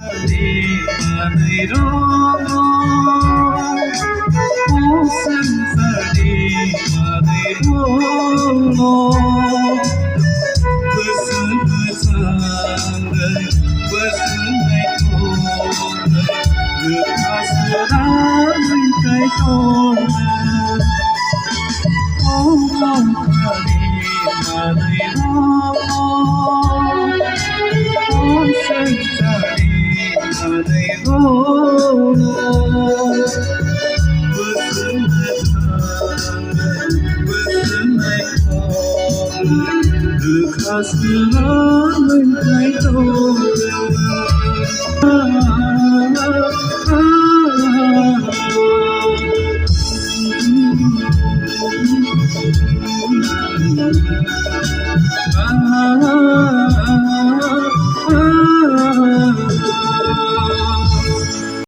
Đi rong phố xanh xa đi mà đi rong bớt ngày thôn được ta xưa đã cái thôn phố không đi mà đi rong phố xanh xa đi mà đi rong Kasih